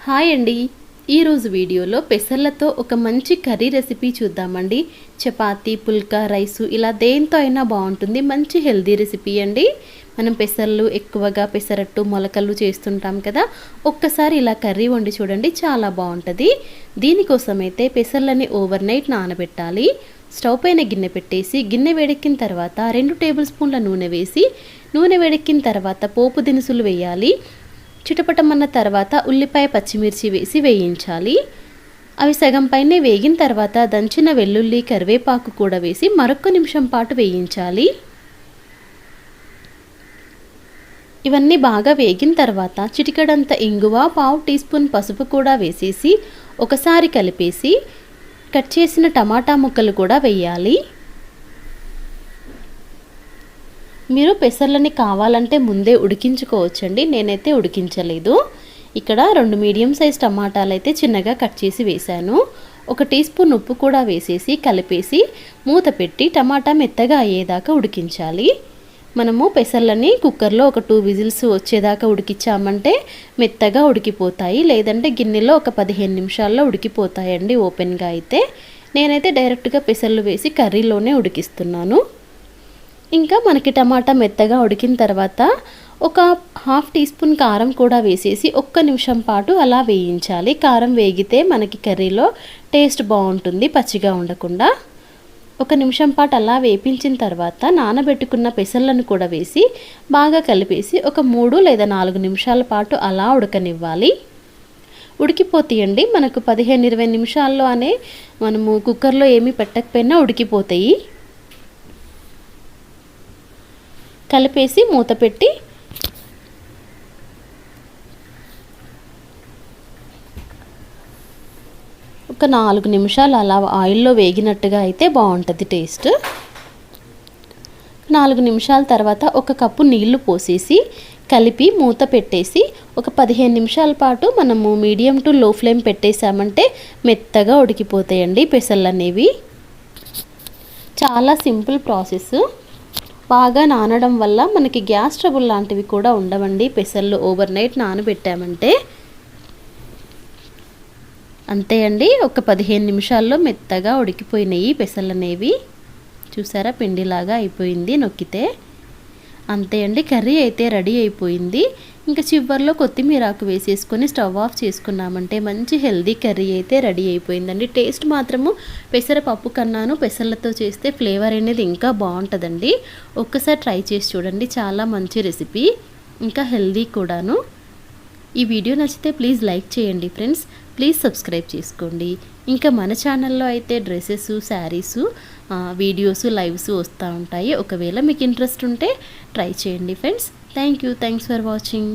Hi అండి. ఈరోజు వీడియోలో పెసర్లతో ఒక మంచి కర్రీ రెసిపీ చూద్దామండి. చపాతీ, పుల్కా, రైసు ఇలా దేంతో అయినా బాగుంటుంది. మంచి హెల్దీ రెసిపీ అండి. మనం పెసర్లు ఎక్కువగా పెసరట్టు, మొలకలు చేస్తుంటాం కదా. ఒక్కసారి ఇలా కర్రీ వండి చూడండి, చాలా బాగుంటుంది. దీనికోసం అయితే పెసర్లని ఓవర్ నైట్ నానబెట్టాలి. స్టవ్ పైన గిన్నె పెట్టేసి గిన్నె వేడెక్కిన తర్వాత 2 టేబుల్ స్పూన్ల నూనె వేసి, నూనె వేడెక్కిన తర్వాత పోపు దినుసులు వేయాలి. చిటపటమన్న తర్వాత ఉల్లిపాయ, పచ్చిమిర్చి వేసి వేయించాలి. అవి సగం పైనే వేగిన తర్వాత దంచిన వెల్లుల్లి, కరివేపాకు కూడా వేసి మరొక నిమిషం పాటు వేయించాలి. ఇవన్నీ బాగా వేగిన తర్వాత చిటికెడంత ఇంగువ, 1/2 టీ స్పూన్ పసుపు కూడా వేసేసి ఒకసారి కలిపేసి కట్ చేసిన టమాటా ముక్కలు కూడా వేయాలి. మీరు పెసర్లని కావాలంటే ముందే ఉడికించుకోవచ్చండి. నేనైతే ఉడికించలేదు. ఇక్కడ 2 మీడియం సైజ్ టమాటాలు అయితే చిన్నగా కట్ చేసి వేశాను. 1 టీ స్పూన్ ఉప్పు కూడా వేసేసి కలిపేసి మూత పెట్టి టమాటా మెత్తగా అయ్యేదాకా ఉడికించాలి. మనము పెసర్లని కుక్కర్లో ఒక 2 విజిల్స్ వచ్చేదాకా ఉడికించామంటే మెత్తగా ఉడికిపోతాయి. లేదంటే గిన్నెలో ఒక 15 నిమిషాల్లో ఉడికిపోతాయండి ఓపెన్గా అయితే. నేనైతే డైరెక్ట్గా పెసర్లు వేసి కర్రీలోనే ఉడికిస్తున్నాను. ఇంకా మనకి టమాటా మెత్తగా ఉడికిన తర్వాత ఒక 1/2 టీ స్పూన్ కారం కూడా వేసేసి 1 నిమిషం పాటు అలా వేయించాలి. కారం వేగితే మనకి కర్రీలో టేస్ట్ బాగుంటుంది, పచ్చిగా ఉండకుండా. 1 నిమిషం పాటు అలా వేపించిన తర్వాత నానబెట్టుకున్న పెసర్లను కూడా వేసి బాగా కలిపేసి ఒక 3 లేదా 4 నిమిషాల పాటు అలా ఉడకనివ్వాలి. ఉడికిపోతాయండి. మనకు 15-20 నిమిషాల్లో అనే మనము కుక్కర్లో ఏమీ పెట్టకపోయినా ఉడికిపోతాయి. కలిపేసి మూత పెట్టి ఒక 4 నిమిషాలు అలా ఆయిల్లో వేగినట్టుగా అయితే బాగుంటుంది టేస్ట్. 4 నిమిషాల తర్వాత 1 కప్పు నీళ్లు పోసేసి కలిపి మూత పెట్టేసి ఒక 15 నిమిషాల పాటు మనము మీడియం టు లో ఫ్లేమ్ పెట్టేసామంటే మెత్తగా ఉడికిపోతాయండి పెసర్లు అనేవి. చాలా సింపుల్ ప్రాసెస్. బాగా నానడం వల్ల మనకి గ్యాస్ ట్రబుల్ లాంటివి కూడా ఉండవండి. పెసర్లు ఓవర్ నైట్ నానబెట్టామంటే అంతే అండి. ఒక 15 నిమిషాల్లో మెత్తగా ఉడికిపోయినాయి పెసర్లు అనేవి. చూసారా, పిండిలాగా అయిపోయింది నొక్కితే. అంతే అండి, కర్రీ అయితే రెడీ అయిపోయింది. ఇంకా చివర్లో కొత్తిమీర ఆకు వేసేసుకొని స్టవ్ ఆఫ్ చేసుకున్నామంటే మంచి హెల్దీ కర్రీ అయితే రెడీ అయిపోయిందండి. టేస్ట్ మాత్రము పెసరపప్పు కన్నాను పెసర్లతో చేస్తే ఫ్లేవర్ అనేది ఇంకా బాగుంటుందండి. ఒక్కసారి ట్రై చేసి చూడండి, చాలా మంచి రెసిపీ, ఇంకా హెల్దీ కూడాను. ఈ వీడియో నచ్చితే ప్లీజ్ లైక్ చేయండి ఫ్రెండ్స్. ప్లీజ్ సబ్స్క్రైబ్ చేసుకోండి. ఇంకా మన ఛానల్లో అయితే డ్రెస్సెస్, శారీసు, వీడియోస్, లైవ్స్ వస్తూ ఉంటాయి. ఒకవేళ మీకు ఇంట్రెస్ట్ ఉంటే ట్రై చేయండి ఫ్రెండ్స్. Thanks for watching.